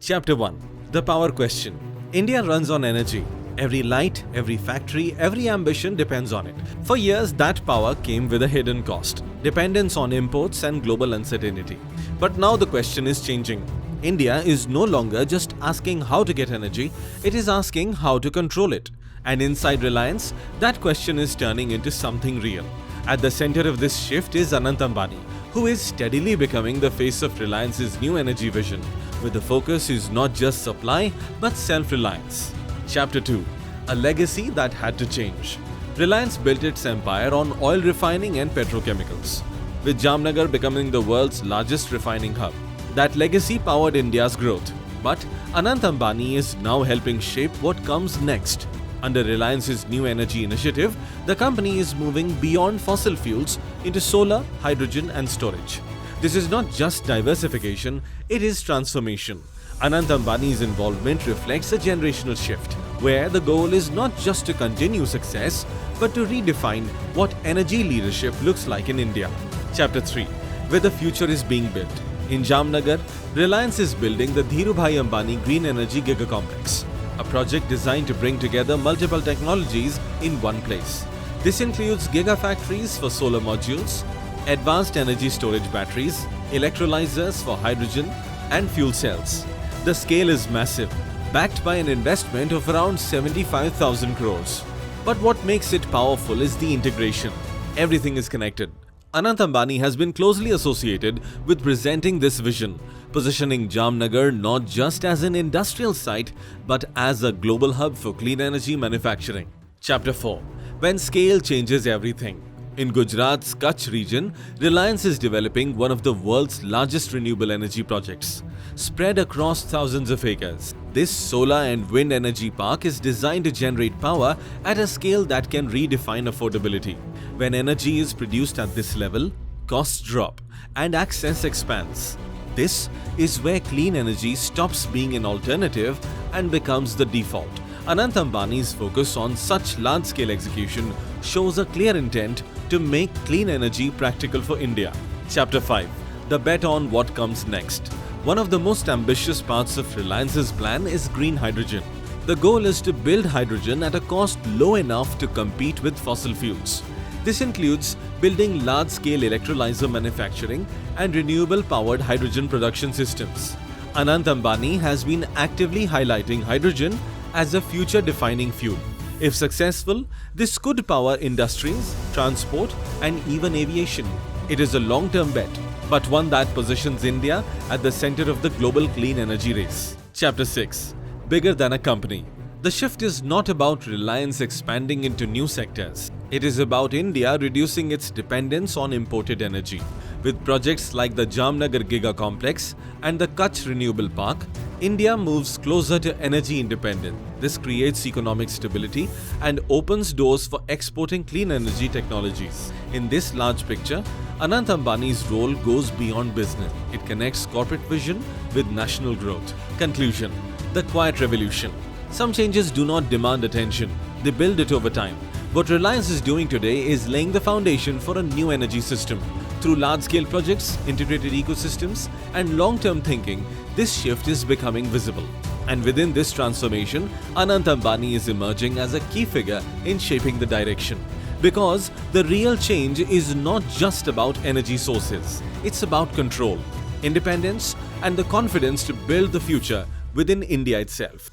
Chapter 1. The Power Question. India runs on energy. Every light, every factory, every ambition depends on it. For years, that power came with a hidden cost, dependence on imports and global uncertainty. But now the question is changing. India is no longer just asking how to get energy, it is asking how to control it. And inside Reliance, that question is turning into something real. At the center of this shift is Anant Ambani, who is steadily becoming the face of Reliance's new energy vision, where the focus is not just supply but self-reliance. Chapter 2. A legacy that had to change. Reliance built its empire on oil refining and petrochemicals, with Jamnagar becoming the world's largest refining hub. That legacy powered India's growth. But Anant Ambani is now helping shape what comes next. Under Reliance's new energy initiative, the company is moving beyond fossil fuels into solar, hydrogen and storage. This is not just diversification, it is transformation. Anant Ambani's involvement reflects a generational shift, where the goal is not just to continue success, but to redefine what energy leadership looks like in India. Chapter 3. Where the future is being built. In Jamnagar, Reliance is building the Dhirubhai Ambani Green Energy Giga Complex, a project designed to bring together multiple technologies in one place. This includes gigafactories for solar modules, advanced energy storage batteries, electrolyzers for hydrogen, and fuel cells. The scale is massive, backed by an investment of around 75,000 crores. But what makes it powerful is the integration. Everything is connected. Anant Ambani has been closely associated with presenting this vision, positioning Jamnagar not just as an industrial site, but as a global hub for clean energy manufacturing. Chapter 4. When scale changes everything. In Gujarat's Kutch region, Reliance is developing one of the world's largest renewable energy projects, spread across thousands of acres. This solar and wind energy park is designed to generate power at a scale that can redefine affordability. When energy is produced at this level, costs drop and access expands. This is where clean energy stops being an alternative and becomes the default. Anant Ambani's focus on such large-scale execution shows a clear intent to make clean energy practical for India. Chapter 5. The bet on what comes next. One of the most ambitious parts of Reliance's plan is green hydrogen. The goal is to build hydrogen at a cost low enough to compete with fossil fuels. This includes building large-scale electrolyzer manufacturing and renewable-powered hydrogen production systems. Anant Ambani has been actively highlighting hydrogen as a future-defining fuel. If successful, this could power industries, transport, and even aviation. It is a long-term bet, but one that positions India at the center of the global clean energy race. Chapter 6. Bigger than a company. The shift is not about Reliance expanding into new sectors. It is about India reducing its dependence on imported energy. With projects like the Jamnagar Giga Complex and the Kutch Renewable Park, India moves closer to energy independence. This creates economic stability and opens doors for exporting clean energy technologies. In this large picture, Anant Ambani's role goes beyond business. It connects corporate vision with national growth. Conclusion. The quiet revolution. Some changes do not demand attention. They build it over time. What Reliance is doing today is laying the foundation for a new energy system. Through large-scale projects, integrated ecosystems, and long-term thinking, this shift is becoming visible. And within this transformation, Anant Ambani is emerging as a key figure in shaping the direction. Because the real change is not just about energy sources. It's about control, independence, and the confidence to build the future within India itself.